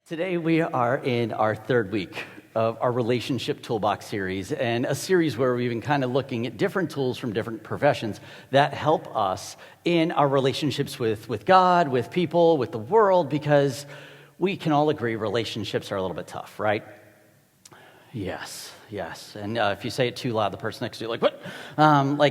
Today we are in our third week of our Relationship Toolbox series, and a series where we've been kind of looking at different tools from different professions that help us in our relationships with God, with people, with the world, because we can all agree relationships are a little bit tough, right? Yes. And if you say it too loud, the person next to you, like, what?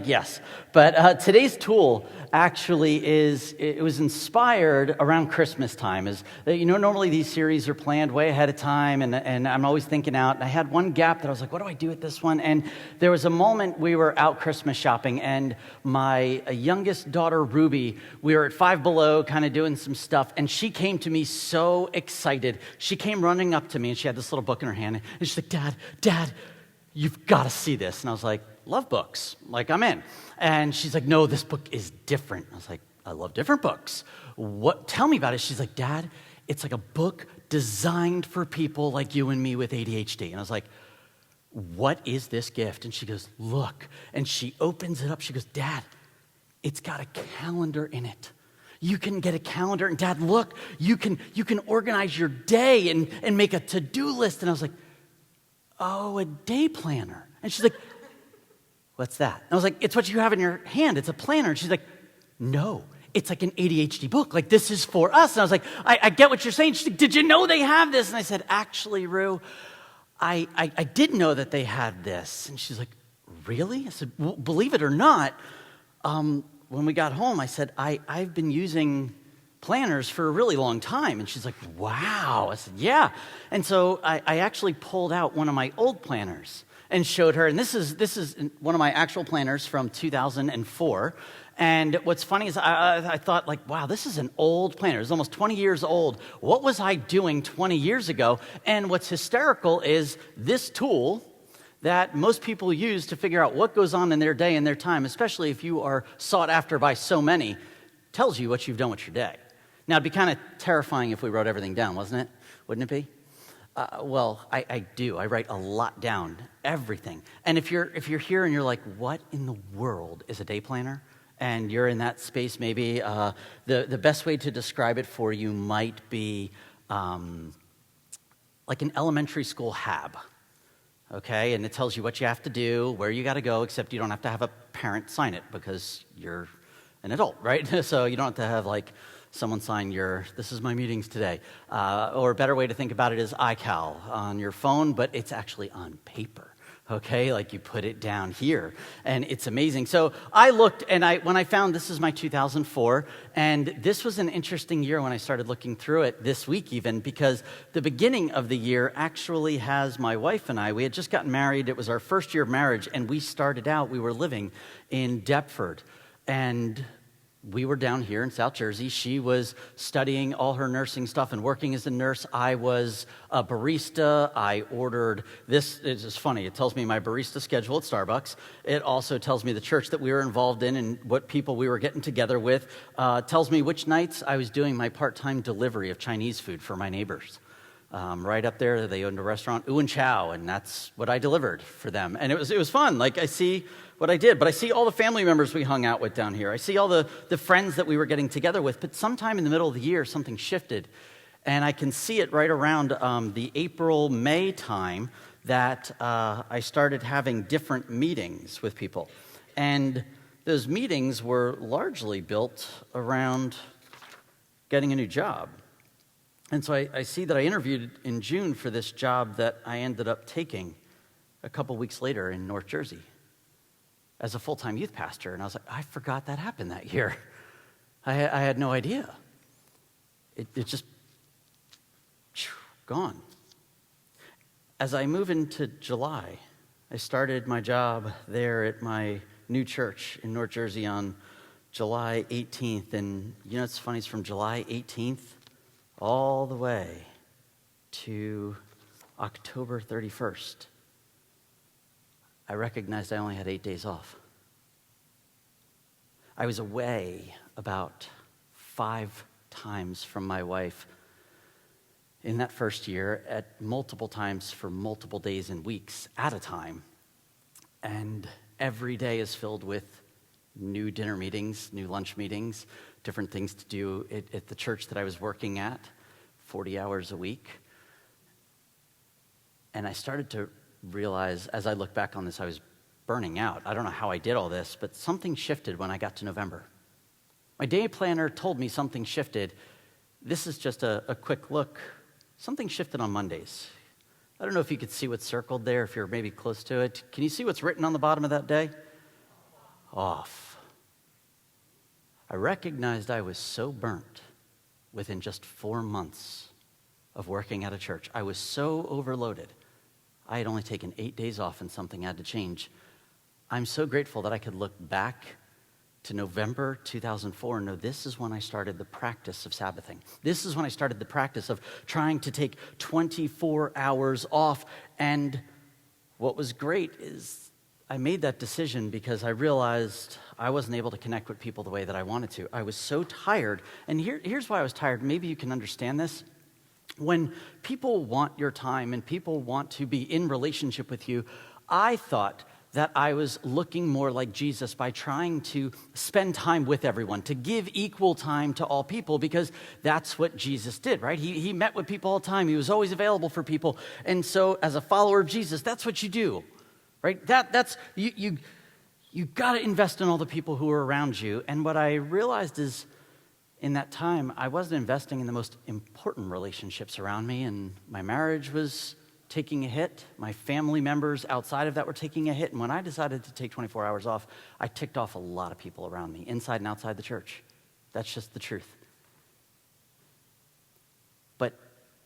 Yes. But today's tool actually it was inspired around Christmas time. Normally these series are planned way ahead of time, and I'm always thinking out. And I had one gap that I was like, what do I do with this one? And there was a moment we were out Christmas shopping, and my youngest daughter, Ruby, we were at Five Below kind of doing some stuff, and she came to me so excited. She came running up to me, and she had this little book in her hand, and she's like, Dad, you've got to see this. And I was like, love books. Like, I'm in. And she's like, no, this book is different. I was like, I love different books. What? Tell me about it. She's like, Dad, it's like a book designed for people like you and me with ADHD. And I was like, what is this gift? And she goes, look. And she opens it up. She goes, Dad, it's got a calendar in it. You can get a calendar. And Dad, look, you can organize your day and make a to-do list. And I was like, oh, a day planner. And she's like, what's that? And I was like, it's what you have in your hand. It's a planner. And she's like, no, it's like an ADHD book. Like, this is for us. And I was like, I get what you're saying. She's like, did you know they have this? And I said, actually, Rue, I did know that they had this. And she's like, really? I said, well, believe it or not, when we got home, I said, I've been using planners for a really long time. And she's like, wow. I said, yeah. And so I actually pulled out one of my old planners and showed her. And this is one of my actual planners from 2004. And what's funny is I thought, like, wow, this is an old planner. It's almost 20 years old. What was I doing 20 years ago? And what's hysterical is this tool that most people use to figure out what goes on in their day and their time, especially if you are sought after by so many, tells you what you've done with your day. Now, it'd be kind of terrifying if we wrote everything down, wasn't it? Wouldn't it be? Well, I do. I write a lot down, everything. And if you're here and you're like, what in the world is a day planner? And you're in that space, maybe the best way to describe it for you might be like an elementary school HAB, okay? And it tells you what you have to do, where you got to go, except you don't have to have a parent sign it because you're an adult, right? So you don't have to have, like, someone sign this is my meetings today. Or a better way to think about it is iCal on your phone, but it's actually on paper, okay? Like, you put it down here, and it's amazing. So I looked, and when I found this is my 2004, and this was an interesting year when I started looking through it this week even, because the beginning of the year actually has my wife and I, we had just gotten married. It was our first year of marriage, and we were living in Deptford, and we were down here in South Jersey. She was studying all her nursing stuff and working as a nurse. I was a barista. I ordered this. It's just funny. It tells me my barista schedule at Starbucks. It also tells me the church that we were involved in and what people we were getting together with. Tells me which nights I was doing my part-time delivery of Chinese food for my neighbors. Right up there, they owned a restaurant, Oo and Chow, and that's what I delivered for them. And it was fun. Like, I see what I did, but I see all the family members we hung out with down here. I see all the friends that we were getting together with, but sometime in the middle of the year, something shifted. And I can see it right around the April, May time that I started having different meetings with people. And those meetings were largely built around getting a new job. And so I see that I interviewed in June for this job that I ended up taking a couple weeks later in North Jersey as a full-time youth pastor. And I was like, I forgot that happened that year. I had no idea. It just gone. As I move into July, I started my job there at my new church in North Jersey on July 18th. And you know what's funny? It's from July 18th all the way to October 31st. I recognized I only had 8 days off. I was away about 5 times from my wife in that first year, at multiple times for multiple days and weeks at a time. And every day is filled with new dinner meetings, new lunch meetings, different things to do at the church that I was working at, 40 hours a week. And I started to realize, as I look back on this, I was burning out. I don't know how I did all this, but something shifted when I got to November. My day planner told me something shifted. This is just a quick look. Something shifted on Mondays. I don't know if you could see what's circled there, if you're maybe close to it. Can you see what's written on the bottom of that day? Off. I recognized I was so burnt within just 4 months of working at a church. I was so overloaded. I had only taken 8 days off and something had to change. I'm so grateful that I could look back to November 2004 and know this is when I started the practice of Sabbathing. This is when I started the practice of trying to take 24 hours off. And what was great is I made that decision because I realized I wasn't able to connect with people the way that I wanted to. I was so tired. And here's why I was tired. Maybe you can understand this. When people want your time and people want to be in relationship with you, I thought that I was looking more like Jesus by trying to spend time with everyone, to give equal time to all people, because that's what Jesus did, right? He met with people all the time. He was always available for people. And so as a follower of Jesus, that's what you do, right? That's you got to invest in all the people who are around you. And what I realized is in that time, I wasn't investing in the most important relationships around me, and my marriage was taking a hit. My family members outside of that were taking a hit. And when I decided to take 24 hours off, I ticked off a lot of people around me, inside and outside the church. That's just the truth. But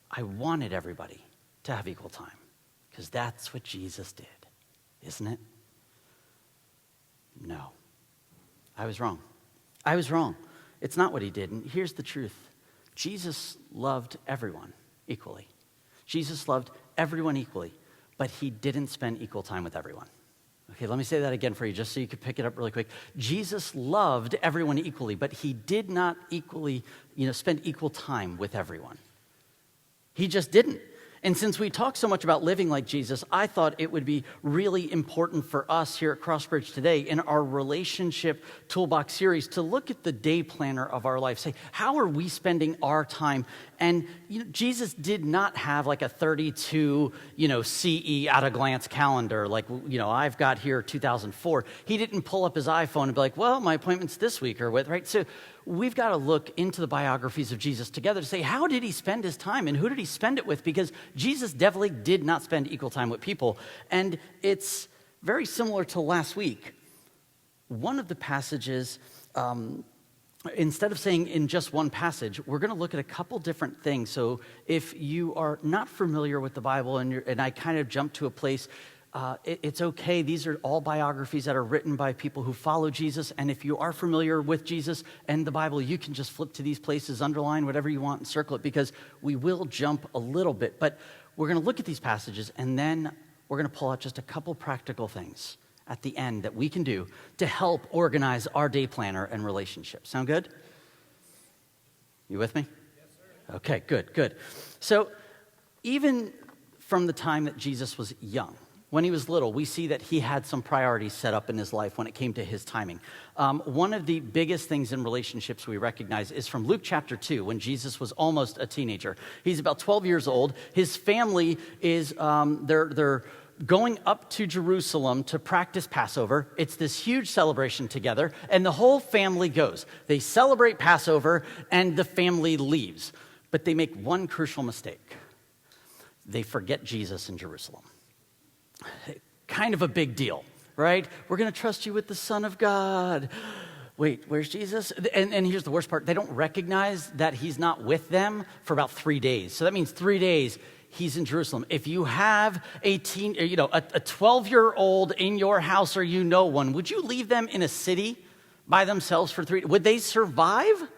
I wanted everybody to have equal time, because that's what Jesus did, isn't it? No. I was wrong. I was wrong. It's not what he did. And here's the truth. Jesus loved everyone equally. Jesus loved everyone equally, but he didn't spend equal time with everyone. Okay, let me say that again for you, just so you could pick it up really quick. Jesus loved everyone equally, but he did not equally, spend equal time with everyone. He just didn't. And since we talk so much about living like Jesus, I thought it would be really important for us here at Crossbridge today in our Relationship Toolbox series to look at the day planner of our life. Say, how are we spending our time? And Jesus did not have like a 32, CE at a glance calendar like, I've got here 2004. He didn't pull up his iPhone and be like, well, my appointment's this week or with, right? So we've got to look into the biographies of Jesus together to say, how did he spend his time and who did he spend it with? Because Jesus definitely did not spend equal time with people. And it's very similar to last week. One of the passages, instead of saying in just one passage, we're going to look at a couple different things. So if you are not familiar with the Bible and I kind of jump to a place, it's okay. These are all biographies that are written by people who follow Jesus. And if you are familiar with Jesus and the Bible, you can just flip to these places, underline whatever you want and circle it, because we will jump a little bit. But we're going to look at these passages and then we're going to pull out just a couple practical things at the end that we can do to help organize our day planner and relationships. Sound good? You with me? Yes, sir. Okay, good. So even from the time that Jesus was young, when he was little, we see that he had some priorities set up in his life when it came to his timing. One of the biggest things in relationships we recognize is from Luke chapter 2, when Jesus was almost a teenager. He's about 12 years old. His family is, they're going up to Jerusalem to practice Passover. It's this huge celebration together, and the whole family goes. They celebrate Passover, and the family leaves. But they make one crucial mistake. They forget Jesus in Jerusalem. Kind of a big deal, right? We're going to trust you with the Son of God. Wait, where's Jesus? And here's the worst part. They don't recognize that he's not with them for about 3 days. So that means 3 days he's in Jerusalem. If you have a 12-year-old in your house or one, would you leave them in a city by themselves for 3 days? Would they survive?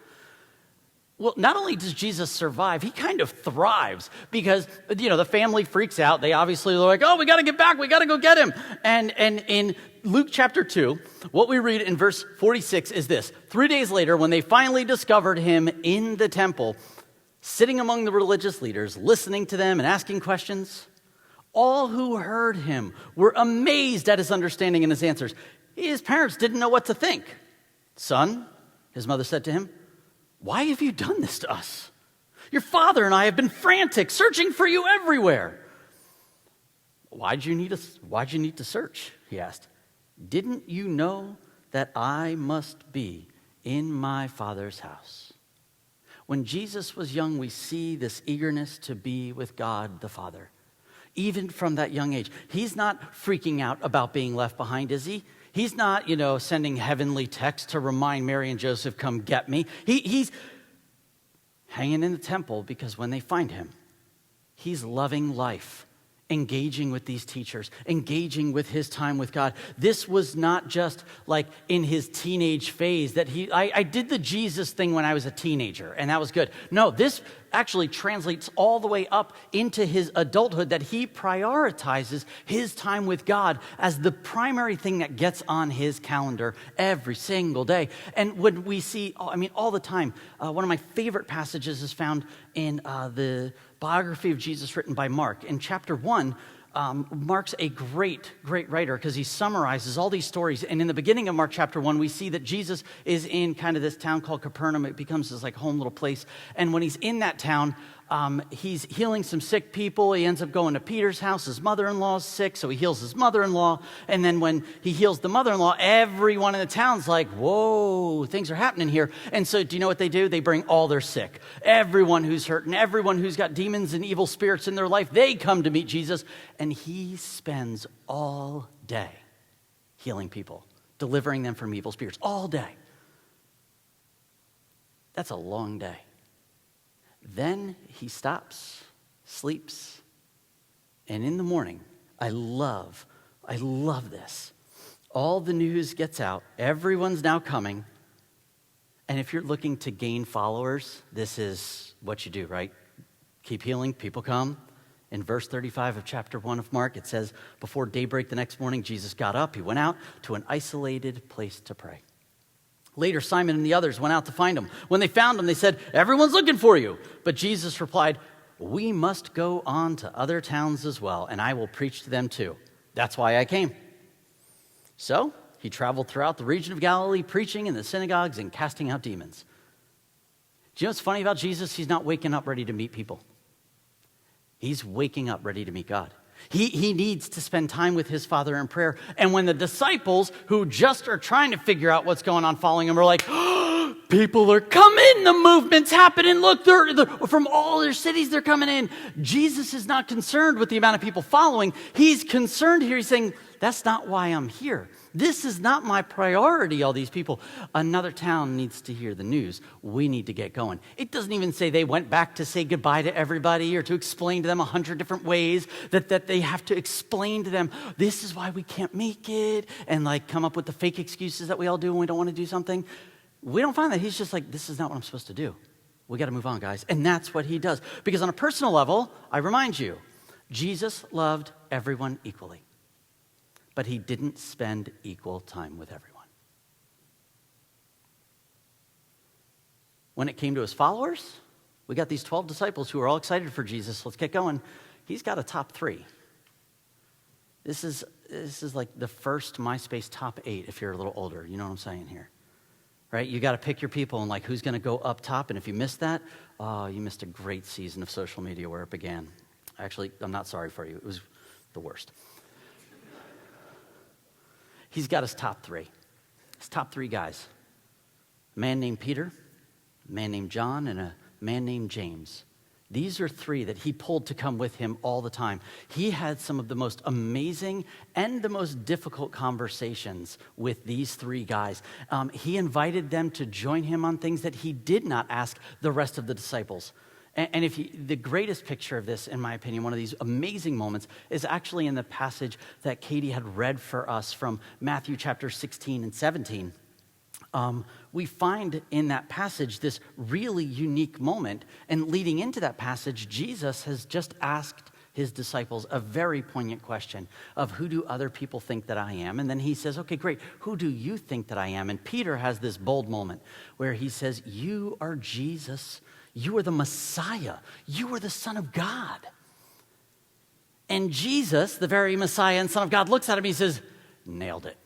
Well, not only does Jesus survive, he kind of thrives because, the family freaks out. They obviously are like, oh, we got to get back. We got to go get him. And in Luke chapter 2, what we read in verse 46 is this. 3 days later, when they finally discovered him in the temple, sitting among the religious leaders, listening to them and asking questions, all who heard him were amazed at his understanding and his answers. His parents didn't know what to think. Son, his mother said to him, why have you done this to us? Your father and I have been frantic, searching for you everywhere. Why'd you need to search? He asked. Didn't you know that I must be in my Father's house? When Jesus was young, we see this eagerness to be with God the Father. Even from that young age. He's not freaking out about being left behind, is he? He's not, sending heavenly texts to remind Mary and Joseph, come get me. He's hanging in the temple because when they find him, he's loving life, engaging with these teachers, engaging with his time with God. This was not just like in his teenage phase that I did the Jesus thing when I was a teenager, and that was good. No, this actually translates all the way up into his adulthood, that he prioritizes his time with God as the primary thing that gets on his calendar every single day. And when we see, all the time, one of my favorite passages is found in the biography of Jesus written by Mark. In chapter 1, Mark's a great writer because he summarizes all these stories. And in the beginning of Mark chapter 1, we see that Jesus is in kind of this town called Capernaum. It becomes his home little place. And when he's in that town, he's healing some sick people. He ends up going to Peter's house. His mother-in-law is sick, so he heals his mother-in-law. And then when he heals the mother-in-law, everyone in the town's like, whoa, things are happening here. And so do you know what they do? They bring all their sick. Everyone who's hurting, everyone who's got demons and evil spirits in their life, they come to meet Jesus. And he spends all day healing people, delivering them from evil spirits, all day. That's a long day. Then he stops, sleeps, and in the morning, I love this. All the news gets out. Everyone's now coming. And if you're looking to gain followers, this is what you do, right? Keep healing, people come. In verse 35 of chapter 1 of Mark, it says, before daybreak the next morning, Jesus got up. He went out to an isolated place to pray. Later, Simon and the others went out to find him. When they found him, they said, everyone's looking for you. But Jesus replied, we must go on to other towns as well, and I will preach to them too. That's why I came. So he traveled throughout the region of Galilee, preaching in the synagogues and casting out demons. Do you know what's funny about Jesus? He's not waking up ready to meet people. He's waking up ready to meet God. He needs to spend time with his Father in prayer. And when the disciples who just are trying to figure out what's going on following him are like, oh, people are coming, the movement's happening. Look, they're from all their cities, they're coming in. Jesus is not concerned with the amount of people following. He's concerned here. He's saying, that's not why I'm here. This is not my priority, all these people. Another town needs to hear the news. We need to get going. It doesn't even say they went back to say goodbye to everybody or to explain to them 100 different ways that they have to explain to them, this is why we can't make it, and come up with the fake excuses that we all do when we don't want to do something. We don't find that. He's just like, this is not what I'm supposed to do. We got to move on, guys. And that's what he does. Because on a personal level, I remind you, Jesus loved everyone equally. But he didn't spend equal time with everyone. When it came to his followers, we got these 12 disciples who are all excited for Jesus. Let's get going. He's got a top 3. This is like the first MySpace top 8 if you're a little older. You know what I'm saying here? Right? You got to pick your people and who's going to go up top. And if you missed that, oh, you missed a great season of social media where it began. Actually, I'm not sorry for you. It was the worst. He's got his top 3. His top 3 guys. A man named Peter, a man named John, and a man named James. These are 3 that he pulled to come with him all the time. He had some of the most amazing and the most difficult conversations with these 3 guys. He invited them to join him on things that he did not ask the rest of the disciples. And the greatest picture of this, in my opinion, one of these amazing moments, is actually in the passage that Katie had read for us from Matthew chapter 16 and 17. We find in that passage this really unique moment. And leading into that passage, Jesus has just asked his disciples a very poignant question of who do other people think that I am? And then he says, okay, great, who do you think that I am? And Peter has this bold moment where he says, you are Jesus. You are the Messiah. You are the Son of God. And Jesus, the very Messiah and Son of God, looks at him and he says, nailed it.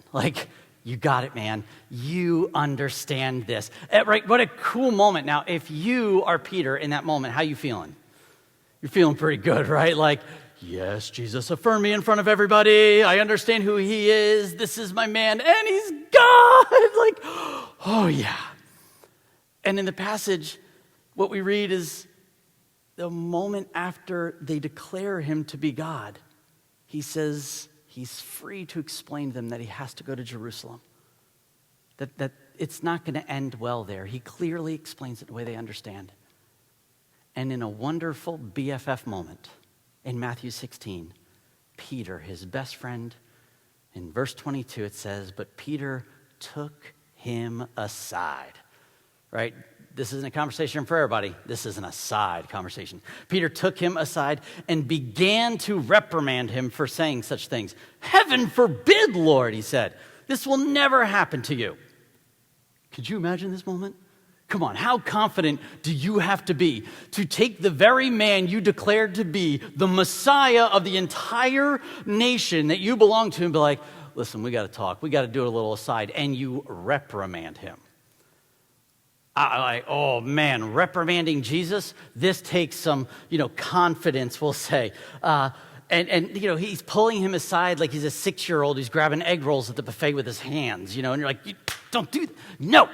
You got it, man. You understand this. Right? What a cool moment. Now, if you are Peter in that moment, how you feeling? You're feeling pretty good, right? yes, Jesus, affirm me in front of everybody. I understand who he is. This is my man, and he's God. Like, oh yeah. And in the passage, what we read is the moment after they declare him to be God, he says he's free to explain to them that he has to go to Jerusalem, that it's not going to end well there. He clearly explains it the way they understand. And in a wonderful BFF moment, in Matthew 16, Peter, his best friend, in verse 22, it says, but Peter took him aside, right? This isn't a conversation for everybody. This is an aside conversation. Peter took him aside and began to reprimand him for saying such things. Heaven forbid, Lord, he said. This will never happen to you. Could you imagine this moment? Come on, how confident do you have to be to take the very man you declared to be the Messiah of the entire nation that you belong to and be like, listen, we got to talk. We got to do it a little aside. And you reprimand him. Oh man, reprimanding Jesus, this takes some, confidence, we'll say. And he's pulling him aside like he's a 6-year-old who's grabbing egg rolls at the buffet with his hands, and you're like, don't do that. No.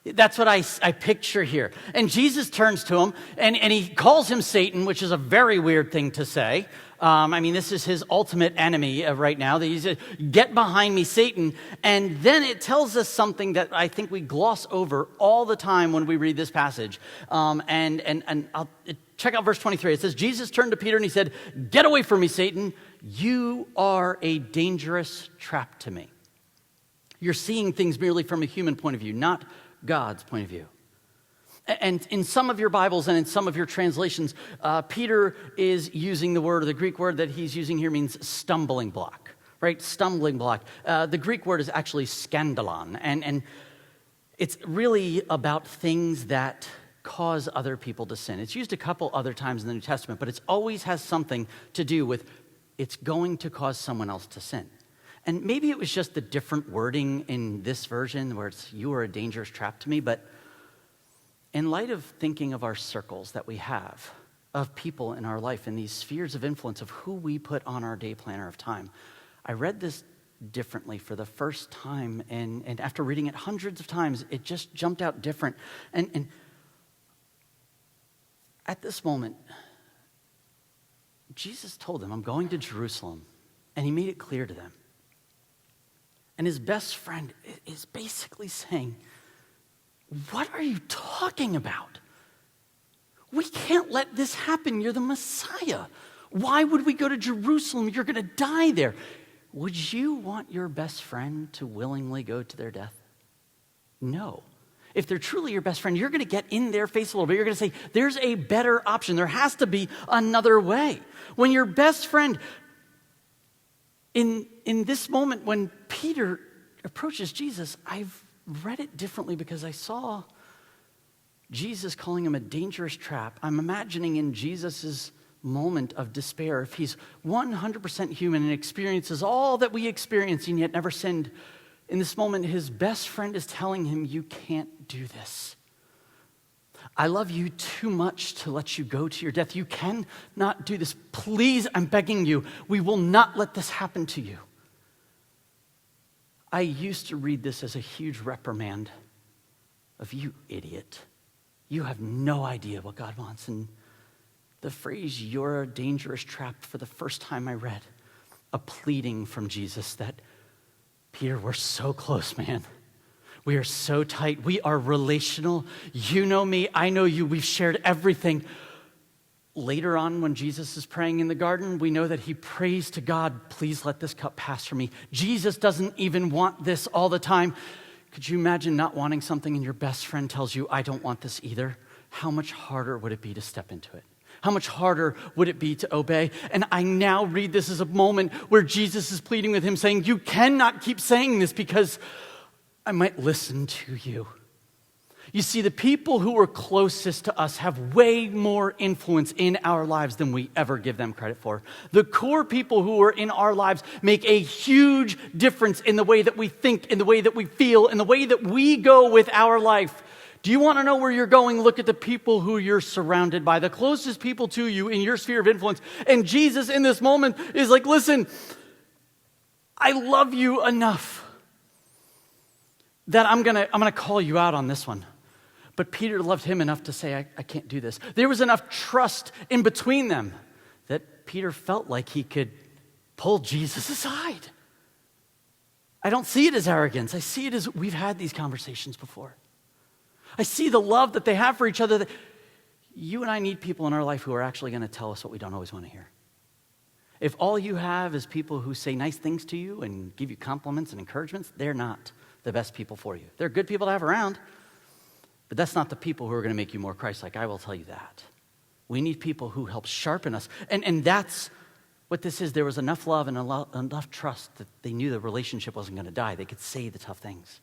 That's what I picture here. And Jesus turns to him, and he calls him Satan, which is a very weird thing to say. This is his ultimate enemy right now. That he's get behind me, Satan. And then it tells us something that I think we gloss over all the time when we read this passage. And I'll check out verse 23. It says, Jesus turned to Peter and he said, get away from me, Satan. You are a dangerous trap to me. You're seeing things merely from a human point of view, not God's point of view. And in some of your Bibles and in some of your translations, Peter is using the word, or the Greek word that he's using here means stumbling block, right? Stumbling block. The Greek word is actually skandalon, and it's really about things that cause other people to sin. It's used a couple other times in the New Testament, but it always has something to do with it's going to cause someone else to sin. And maybe it was just the different wording in this version where it's, you are a dangerous trap to me. But in light of thinking of our circles that we have, of people in our life, and these spheres of influence of who we put on our day planner of time, I read this differently for the first time. And after reading it hundreds of times, it just jumped out different. And at this moment, Jesus told them, I'm going to Jerusalem. And he made it clear to them. And his best friend is basically saying, what are you talking about? We can't let this happen. You're the Messiah. Why would we go to Jerusalem? You're going to die there. Would you want your best friend to willingly go to their death? No. If they're truly your best friend, you're going to get in their face a little bit. You're going to say, there's a better option. There has to be another way. When your best friend, in this moment when Peter approaches Jesus, I've read it differently because I saw Jesus calling him a dangerous trap. I'm imagining in Jesus' moment of despair, if he's 100% human and experiences all that we experience and yet never sinned, in this moment, his best friend is telling him, you can't do this. I love you too much to let you go to your death. You cannot do this. Please, I'm begging you, we will not let this happen to you. I used to read this as a huge reprimand of you idiot. You have no idea what God wants. And the phrase, you're a dangerous trap, for the first time I read a pleading from Jesus that, Peter, we're so close, man. We are so tight. We are relational. You know me. I know you. We've shared everything. Later on, when Jesus is praying in the garden, we know that he prays to God, please let this cup pass from me. Jesus doesn't even want this all the time. Could you imagine not wanting something and your best friend tells you, I don't want this either? How much harder would it be to step into it? How much harder would it be to obey? And I now read this as a moment where Jesus is pleading with him, saying, you cannot keep saying this because I might listen to you. You see, the people who are closest to us have way more influence in our lives than we ever give them credit for. The core people who are in our lives make a huge difference in the way that we think, in the way that we feel, in the way that we go with our life. Do you want to know where you're going? Look at the people who you're surrounded by, the closest people to you in your sphere of influence. And Jesus in this moment is like, listen, I love you enough that I'm gonna call you out on this one. But Peter loved him enough to say, I can't do this. There was enough trust in between them that Peter felt like he could pull Jesus aside. I don't see it as arrogance. I see it as we've had these conversations before. I see the love that they have for each other. That you and I need people in our life who are actually going to tell us what we don't always want to hear. If all you have is people who say nice things to you and give you compliments and encouragements, they're not the best people for you. They're good people to have around, but that's not the people who are going to make you more Christ-like. I will tell you that. We need people who help sharpen us. And that's what this is. There was enough love and enough trust that they knew the relationship wasn't going to die. They could say the tough things.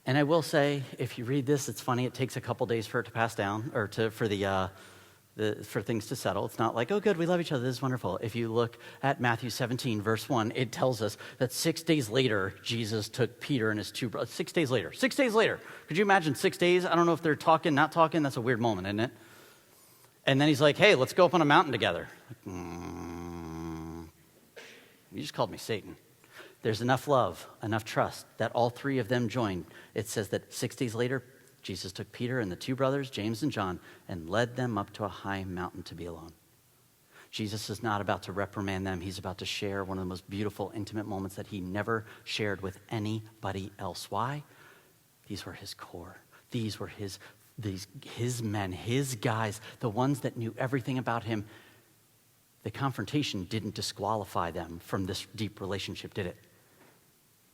And I will say, if you read this, it's funny. It takes a couple days for it to pass down, or for things to settle. It's not like, oh, good, we love each other. This is wonderful. If you look at Matthew 17, verse 1, it tells us that 6 days later, Jesus took Peter and his two brothers. 6 days later. 6 days later. Could you imagine 6 days? I don't know if they're talking, not talking. That's a weird moment, isn't it? And then he's like, hey, let's go up on a mountain together. You just called me Satan. There's enough love, enough trust that all three of them joined. It says that 6 days later, Jesus took Peter and the two brothers, James and John, and led them up to a high mountain to be alone. Jesus is not about to reprimand them. He's about to share one of the most beautiful, intimate moments that he never shared with anybody else. Why? These were his core. These were his men, his guys, the ones that knew everything about him. The confrontation didn't disqualify them from this deep relationship, did it?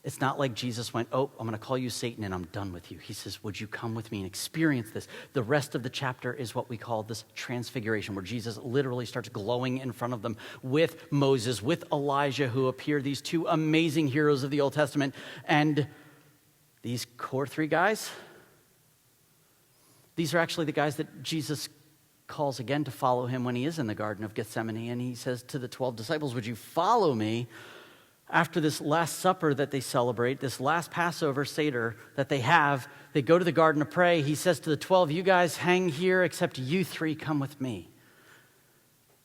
It's not like Jesus went, oh, I'm going to call you Satan and I'm done with you. He says, would you come with me and experience this? The rest of the chapter is what we call this transfiguration, where Jesus literally starts glowing in front of them with Moses, with Elijah, who appear, these two amazing heroes of the Old Testament. And these core three guys, these are actually the guys that Jesus calls again to follow him when he is in the Garden of Gethsemane. And he says to the 12 disciples, would you follow me? After this Last Supper that they celebrate, this last Passover Seder that they have, they go to the garden to pray. He says to the 12, you guys hang here, except you three come with me.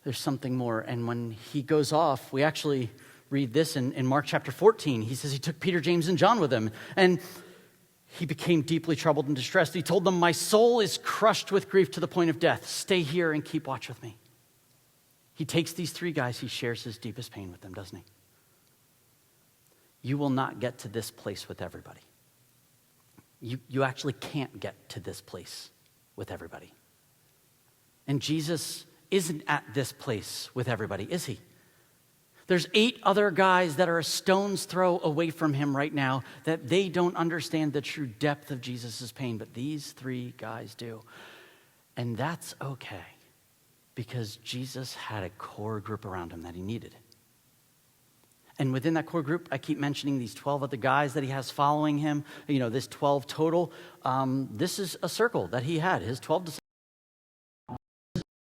There's something more. And when he goes off, we actually read this in Mark chapter 14. He says he took Peter, James, and John with him. And he became deeply troubled and distressed. He told them, my soul is crushed with grief to the point of death. Stay here and keep watch with me. He takes these three guys. He shares his deepest pain with them, doesn't he? You will not get to this place with everybody. You actually can't get to this place with everybody. And Jesus isn't at this place with everybody, is he? There's 8 other guys that are a stone's throw away from him right now that they don't understand the true depth of Jesus' pain, but these 3 guys do. And that's okay, because Jesus had a core group around him that he needed. And within that core group, I keep mentioning these 12 other guys that he has following him. You know, this 12 total. This is a circle that he had, his 12 disciples.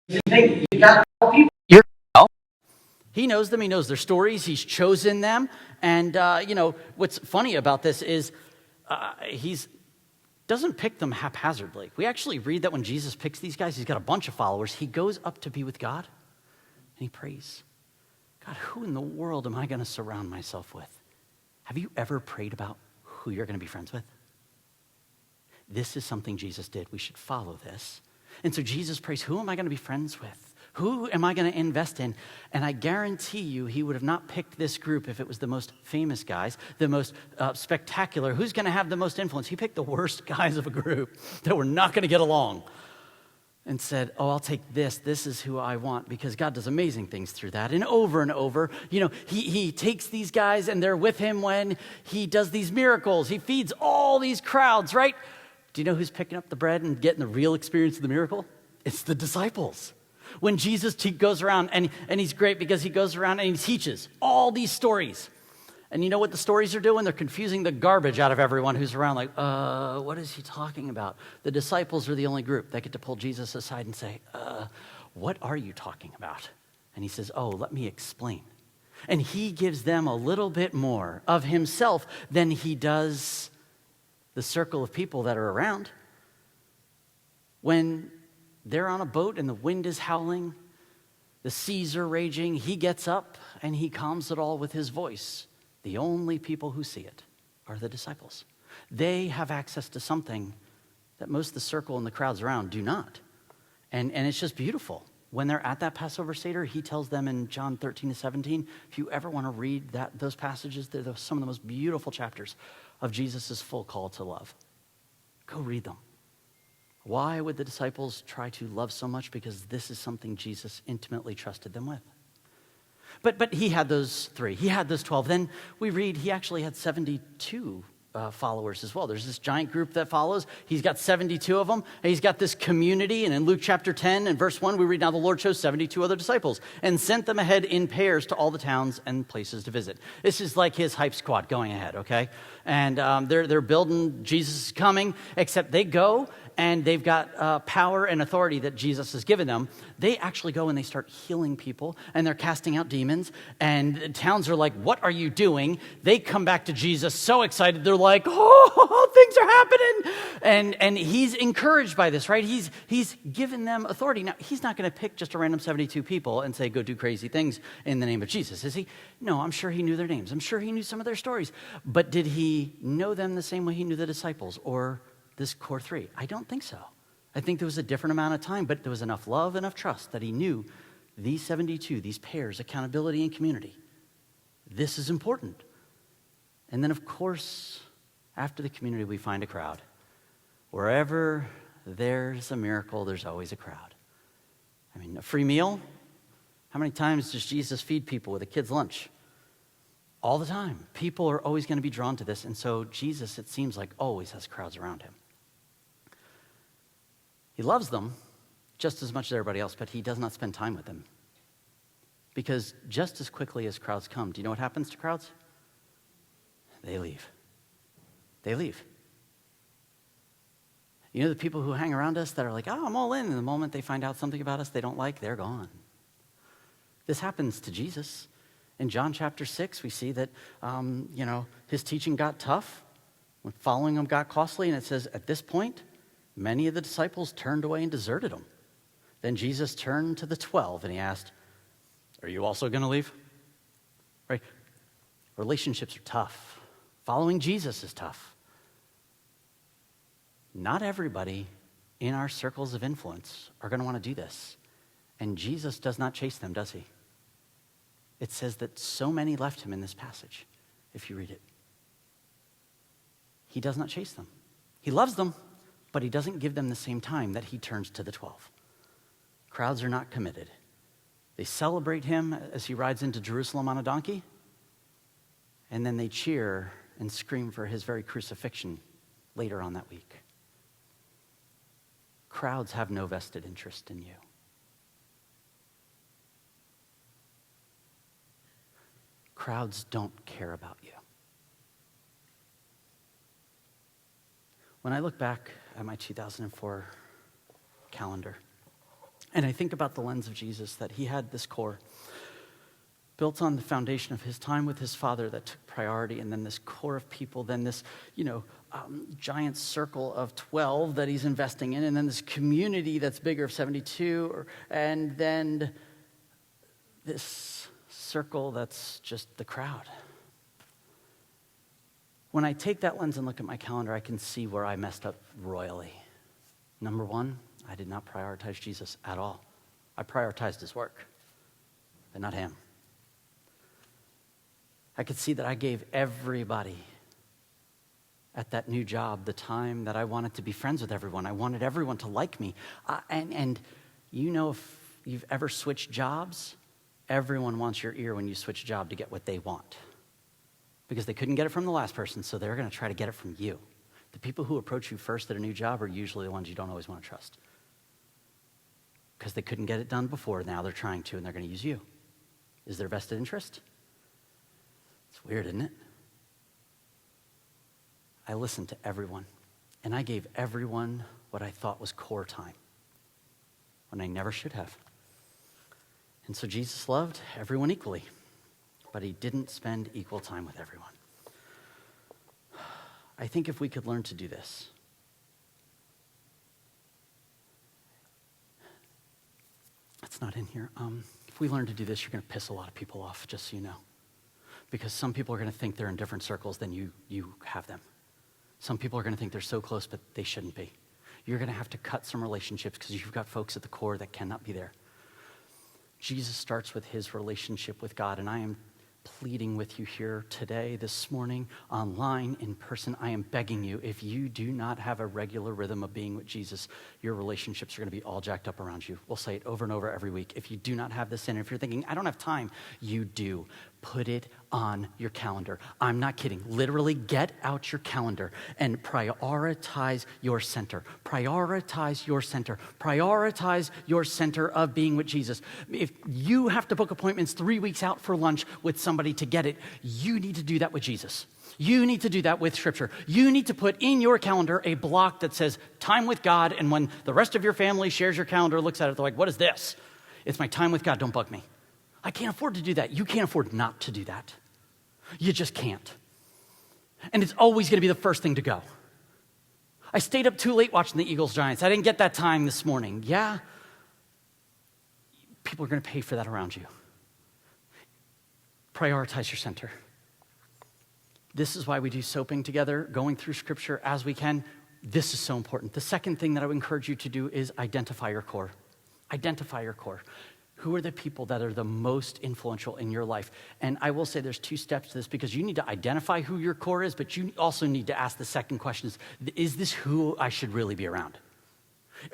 You think you got 12 people? He knows them. He knows their stories. He's chosen them. And, what's funny about this is he doesn't pick them haphazardly. We actually read that when Jesus picks these guys, he's got a bunch of followers. He goes up to be with God, and he prays. God, who in the world am I going to surround myself with? Have you ever prayed about who you're going to be friends with? This is something Jesus did. We should follow this. And so Jesus prays, who am I going to be friends with? Who am I going to invest in? And I guarantee you he would have not picked this group if it was the most famous guys, the most spectacular. Who's going to have the most influence? He picked the worst guys of a group that were not going to get along. And said, oh, I'll take this. This is who I want, because God does amazing things through that. And over, he takes these guys and they're with him when he does these miracles. He feeds all these crowds, right? Do you know who's picking up the bread and getting the real experience of the miracle? It's the disciples. When Jesus goes around, and he's great because he goes around and he teaches all these stories. And you know what the stories are doing? They're confusing the garbage out of everyone who's around, like, what is he talking about? The disciples are the only group that get to pull Jesus aside and say, what are you talking about? And he says, oh, let me explain. And he gives them a little bit more of himself than he does the circle of people that are around. When they're on a boat and the wind is howling, the seas are raging, he gets up and he calms it all with his voice. The only people who see it are the disciples. They have access to something that most of the circle and the crowds around do not. And it's just beautiful. When they're at that Passover Seder, he tells them in John 13-17, if you ever want to read those passages, they're some of the most beautiful chapters of Jesus' full call to love. Go read them. Why would the disciples try to love so much? Because this is something Jesus intimately trusted them with. But he had those 3. He had those 12. Then we read he actually had 72 followers as well. There's this giant group that follows. He's got 72 of them. And he's got this community. And in Luke chapter 10 and verse 1, we read, now the Lord chose 72 other disciples and sent them ahead in pairs to all the towns and places to visit. This is like his hype squad going ahead, okay? And they're building Jesus is coming, except they go and they've got power and authority that Jesus has given them. They actually go and they start healing people, and they're casting out demons, and towns are like, what are you doing? They come back to Jesus so excited. They're like, oh, things are happening. And he's encouraged by this, right? He's given them authority. Now, he's not going to pick just a random 72 people and say, go do crazy things in the name of Jesus, is he? No, I'm sure he knew their names. I'm sure he knew some of their stories. But did he know them the same way he knew the disciples or this core 3? I don't think so. I think there was a different amount of time, but there was enough love, enough trust that he knew these 72, these pairs, accountability and community. This is important. And then, of course, after the community, we find a crowd. Wherever there's a miracle, there's always a crowd. I mean, a free meal? How many times does Jesus feed people with a kid's lunch? All the time. People are always going to be drawn to this. And so Jesus, it seems like, always has crowds around him. He loves them just as much as everybody else, but he does not spend time with them. Because just as quickly as crowds come, do you know what happens to crowds? They leave. They leave. You know the people who hang around us that are like, oh, I'm all in. And the moment they find out something about us they don't like, they're gone. This happens to Jesus. In John chapter 6, we see that, his teaching got tough. When following him got costly. And it says, at this point, many of the disciples turned away and deserted him. Then Jesus turned to the 12 and he asked, are you also going to leave? Right? Relationships are tough. Following Jesus is tough. Not everybody in our circles of influence are going to want to do this. And Jesus does not chase them, does he? It says that so many left him in this passage, if you read it. He does not chase them. He loves them, but he doesn't give them the same time that he turns to the 12. Crowds are not committed. They celebrate him as he rides into Jerusalem on a donkey, and then they cheer and scream for his very crucifixion later on that week. Crowds have no vested interest in you. Crowds don't care about you. When I look back at my 2004 calendar, and I think about the lens of Jesus, that he had this core built on the foundation of his time with his Father that took priority, and then this core of people, then this, giant circle of 12 that he's investing in, and then this community that's bigger of 72, and then this circle that's just the crowd. When I take that lens and look at my calendar, I can see where I messed up royally. Number one, I did not prioritize Jesus at all. I prioritized his work, but not him. I could see that I gave everybody at that new job the time that I wanted to be friends with everyone. I wanted everyone to like me. And if you've ever switched jobs, everyone wants your ear when you switch job to get what they want. Because they couldn't get it from the last person, so they're going to try to get it from you. The people who approach you first at a new job are usually the ones you don't always want to trust. Because they couldn't get it done before, now they're trying to, and they're going to use you. Is there vested interest? It's weird, isn't it? I listened to everyone, and I gave everyone what I thought was core time, when I never should have. And so Jesus loved everyone equally, but he didn't spend equal time with everyone. I think if we could learn to do this, it's not in here. If we learn to do this, you're going to piss a lot of people off, just so you know. Because some people are going to think they're in different circles than you have them. Some people are going to think they're so close, but they shouldn't be. You're going to have to cut some relationships because you've got folks at the core that cannot be there. Jesus starts with his relationship with God, and I am pleading with you here today, this morning, online, in person. I am begging you, if you do not have a regular rhythm of being with Jesus, your relationships are going to be all jacked up around you. We'll say it over and over every week. If you do not have this in, if you're thinking, I don't have time, you do. Put it on your calendar. I'm not kidding. Literally, get out your calendar and prioritize your center. Prioritize your center. Prioritize your center of being with Jesus. If you have to book appointments 3 weeks out for lunch with somebody to get it, you need to do that with Jesus. You need to do that with Scripture. You need to put in your calendar a block that says time with God, and when the rest of your family shares your calendar, looks at it, they're like, what is this? It's my time with God. Don't bug me. I can't afford to do that. You can't afford not to do that. You just can't. And it's always going to be the first thing to go. I stayed up too late watching the Eagles-Giants. I didn't get that time this morning. Yeah, people are going to pay for that around you. Prioritize your center. This is why we do soaping together, going through Scripture as we can. This is so important. The second thing that I would encourage you to do is identify your core. Identify your core. Who are the people that are the most influential in your life? And I will say there's 2 steps to this, because you need to identify who your core is, but you also need to ask the second question is this who I should really be around?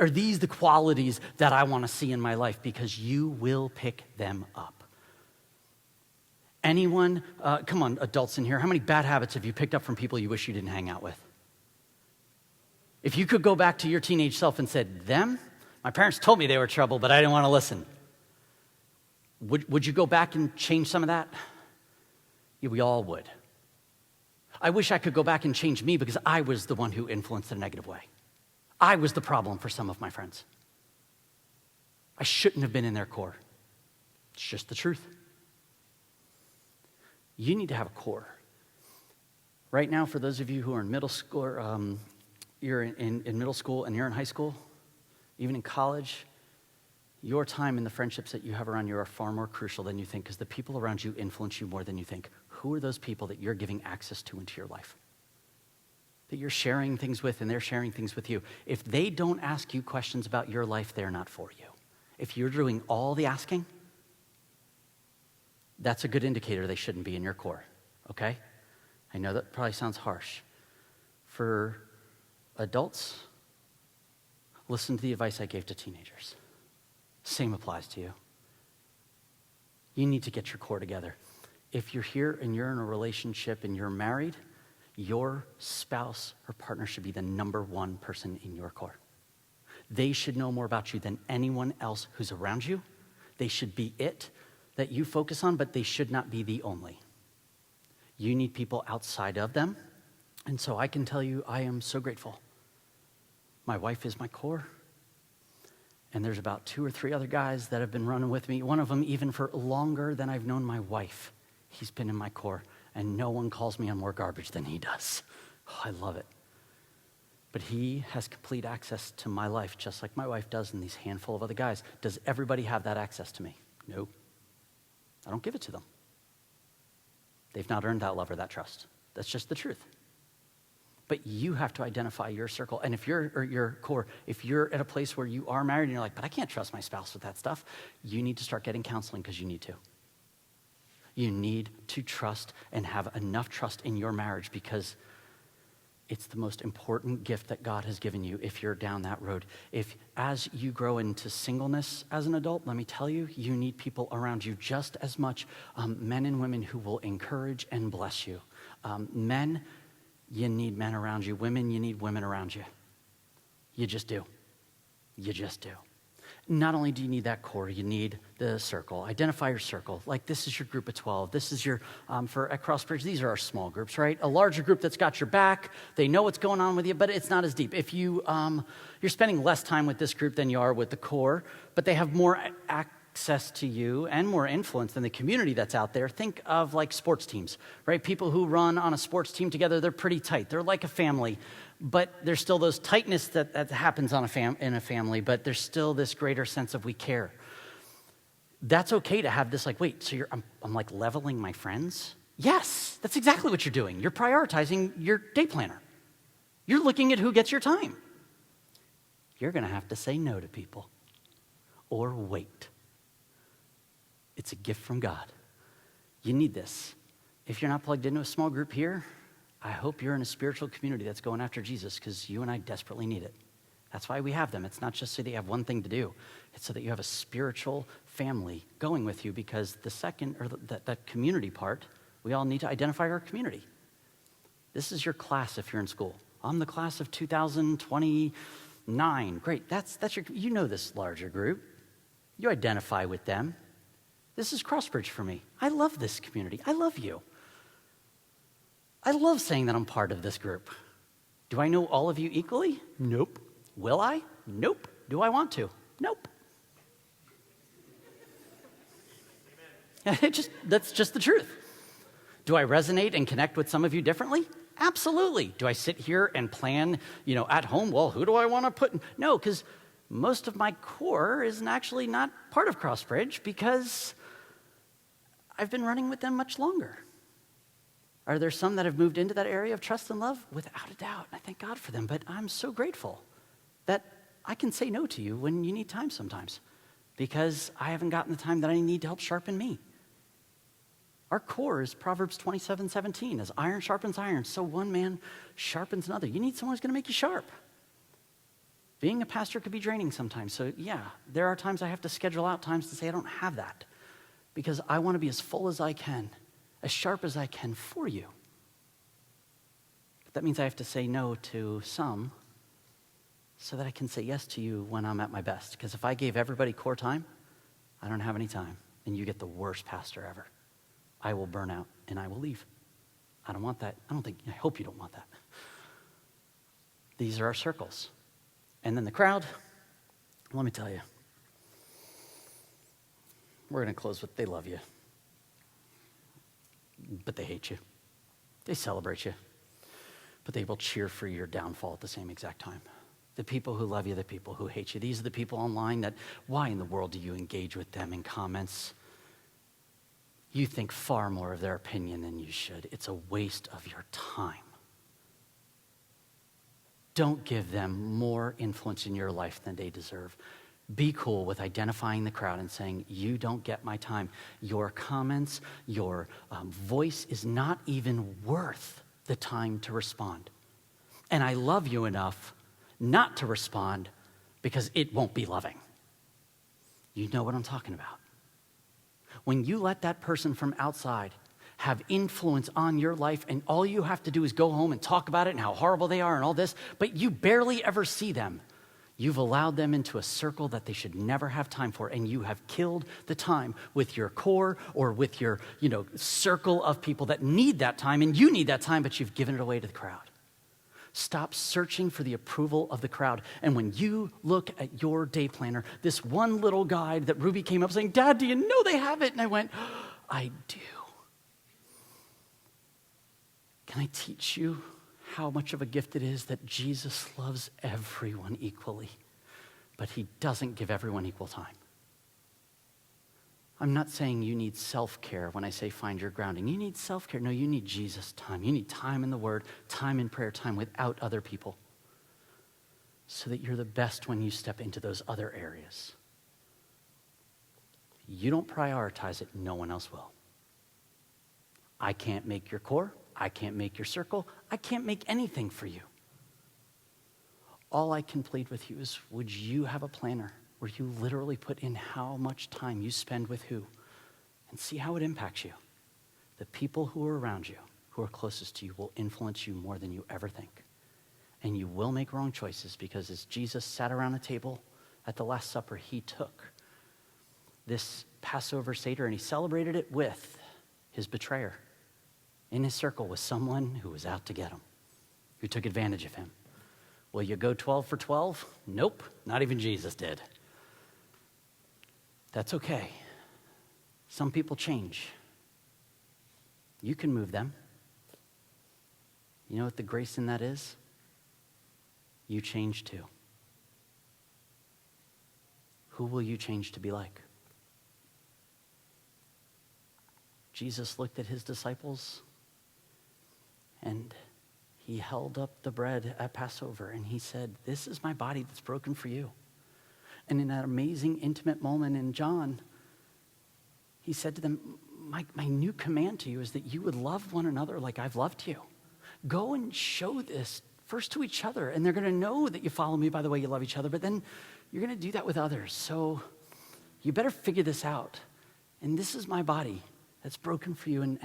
Are these the qualities that I want to see in my life? Because you will pick them up. Anyone, come on, adults in here, how many bad habits have you picked up from people you wish you didn't hang out with? If you could go back to your teenage self and said, my parents told me they were trouble, but I didn't want to listen. Would you go back and change some of that? Yeah, we all would. I wish I could go back and change me, because I was the one who influenced in a negative way. I was the problem for some of my friends. I shouldn't have been in their core. It's just the truth. You need to have a core. Right now, for those of you who are in middle school, or you're in middle school and you're in high school, even in college, your time and the friendships that you have around you are far more crucial than you think, because the people around you influence you more than you think. Who are those people that you're giving access to into your life? That you're sharing things with, and they're sharing things with you. If they don't ask you questions about your life, they're not for you. If you're doing all the asking, that's a good indicator they shouldn't be in your core, okay? I know that probably sounds harsh. For adults, listen to the advice I gave to teenagers. Same applies to you. You need to get your core together. If you're here and you're in a relationship and you're married, your spouse or partner should be the number one person in your core. They should know more about you than anyone else who's around you. They should be it that you focus on, but they should not be the only. You need people outside of them. And so I can tell you, I am so grateful. My wife is my core. And there's about 2 or 3 other guys that have been running with me. One of them even for longer than I've known my wife. He's been in my core. And no one calls me on more garbage than he does. Oh, I love it. But he has complete access to my life, just like my wife does, and these handful of other guys. Does everybody have that access to me? No. I don't give it to them. They've not earned that love or that trust. That's just the truth. But you have to identify your circle. And if you're, or your core, if you're at a place where you are married and you're like, but I can't trust my spouse with that stuff, you need to start getting counseling, because you need to. You need to trust and have enough trust in your marriage, because it's the most important gift that God has given you if you're down that road. If as you grow into singleness as an adult, let me tell you, you need people around you just as much, men and women who will encourage and bless you. Men, you need men around you. Women, you need women around you. You just do. You just do. Not only do you need that core, you need the circle. Identify your circle. Like, this is your group of 12. This is your, at Crossbridge, these are our small groups, right? A larger group that's got your back. They know what's going on with you, but it's not as deep. If you're spending less time with this group than you are with the core, but they have more access to you and more influence than the community that's out there, think of like sports teams, right? People who run on a sports team together, they're pretty tight. They're like a family, but there's still those tightness that happens on in a family, but there's still this greater sense of we care. That's okay to have this like, wait, so I'm like leveling my friends? Yes, that's exactly what you're doing. You're prioritizing your day planner. You're looking at who gets your time. You're going to have to say no to people or wait. It's a gift from God. You need this. If you're not plugged into a small group here, I hope you're in a spiritual community that's going after Jesus, because you and I desperately need it. That's why we have them. It's not just so that you have one thing to do. It's so that you have a spiritual family going with you, because the second, or that community part, we all need to identify our community. This is your class if you're in school. I'm the class of 2029. Great, that's your, you know this larger group. You identify with them. This is Crossbridge for me. I love this community. I love you. I love saying that I'm part of this group. Do I know all of you equally? Nope. Will I? Nope. Do I want to? Nope. That's just the truth. Do I resonate and connect with some of you differently? Absolutely. Do I sit here and plan, at home, well, who do I want to put? No, because most of my core is actually not part of Crossbridge, because I've been running with them much longer. Are there some that have moved into that area of trust and love? Without a doubt. I thank God for them, but I'm so grateful that I can say no to you when you need time sometimes, because I haven't gotten the time that I need to help sharpen me. Our core is Proverbs 27:17. As iron sharpens iron, so one man sharpens another. You need someone who's going to make you sharp. Being a pastor could be draining sometimes. So yeah, there are times I have to schedule out times to say I don't have that, because I want to be as full as I can, as sharp as I can for you. But that means I have to say no to some so that I can say yes to you when I'm at my best. Because if I gave everybody core time, I don't have any time, and you get the worst pastor ever. I will burn out and I will leave. I don't want that. I hope you don't want that. These are our circles. And then the crowd, let me tell you, we're going to close with, they love you, but they hate you. They celebrate you, but they will cheer for your downfall at the same exact time. The people who love you, the people who hate you. These are the people online that, why in the world do you engage with them in comments? You think far more of their opinion than you should. It's a waste of your time. Don't give them more influence in your life than they deserve. Be cool with identifying the crowd and saying, you don't get my time. Your comments, your voice is not even worth the time to respond. And I love you enough not to respond, because it won't be loving. You know what I'm talking about. When you let that person from outside have influence on your life, and all you have to do is go home and talk about it and how horrible they are and all this, but you barely ever see them, you've allowed them into a circle that they should never have time for, and you have killed the time with your core or with your, circle of people that need that time, and you need that time, but you've given it away to the crowd. Stop searching for the approval of the crowd. And when you look at your day planner, this one little guide that Ruby came up saying, Dad, do you know they have it? And I went, I do. Can I teach you how much of a gift it is that Jesus loves everyone equally, but he doesn't give everyone equal time? I'm not saying you need self-care when I say find your grounding. You need self-care. No, you need Jesus time. You need time in the Word, time in prayer, time without other people, so that you're the best when you step into those other areas. You don't prioritize it, no one else will. I can't make your core. I can't make your circle. I can't make anything for you. All I can plead with you is, would you have a planner where you literally put in how much time you spend with who, and see how it impacts you? The people who are around you, who are closest to you, will influence you more than you ever think. And you will make wrong choices, because as Jesus sat around a table at the Last Supper, he took this Passover Seder and he celebrated it with his betrayer. In his circle was someone who was out to get him, who took advantage of him. Will you go 12 for 12? Nope, not even Jesus did. That's okay. Some people change. You can move them. You know what the grace in that is? You change too. Who will you change to be like? Jesus looked at his disciples and he held up the bread at Passover and he said, "This is my body that's broken for you." And in that amazing, intimate moment in John, he said to them, my new command to you is that you would love one another like I've loved you. Go and show this first to each other, and they're going to know that you follow me by the way you love each other, but then you're going to do that with others. So you better figure this out. And this is my body that's broken for you, and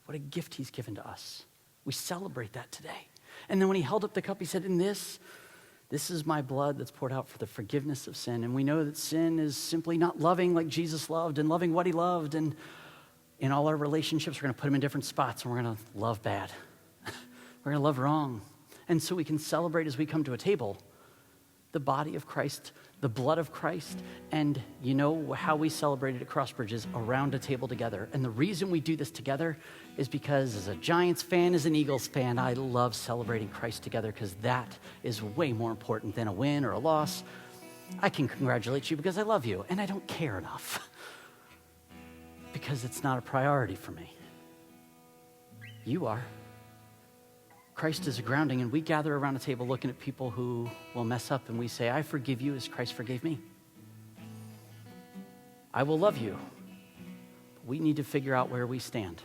what a gift he's given to us. We celebrate that today. And then when he held up the cup, he said, "In this is my blood that's poured out for the forgiveness of sin." And we know that sin is simply not loving like Jesus loved and loving what he loved. And in all our relationships, we're going to put them in different spots, and we're going to love bad. We're going to love wrong. And so we can celebrate as we come to a table the body of Christ, the blood of Christ. And you know how we celebrated at Crossbridge is around a table together. And the reason we do this together is because as a Giants fan, as an Eagles fan, I love celebrating Christ together because that is way more important than a win or a loss. I can congratulate you because I love you, and I don't care enough because it's not a priority for me. You are. Christ is a grounding, and we gather around a table looking at people who will mess up, and we say, "I forgive you as Christ forgave me. I will love you." We need to figure out where we stand.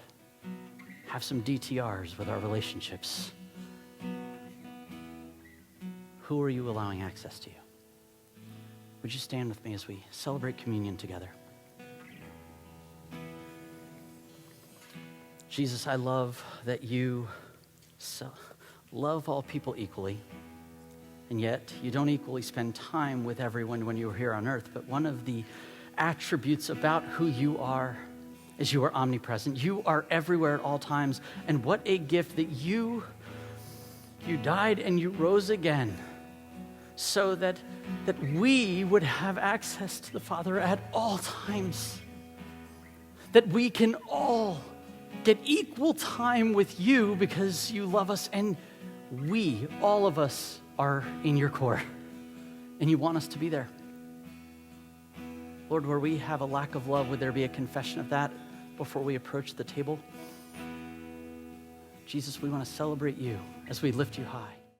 Have some DTRs with our relationships. Who are you allowing access to you? Would you stand with me as we celebrate communion together? Jesus, I love that you love all people equally, and yet you don't equally spend time with everyone when you're here on earth. But one of the attributes about who you are is you are omnipresent. You are everywhere at all times. And what a gift that you died and you rose again so that we would have access to the Father at all times, that we can all get equal time with you because you love us, and we, all of us, are in your core, and you want us to be there. Lord, where we have a lack of love, would there be a confession of that before we approach the table? Jesus, we want to celebrate you as we lift you high.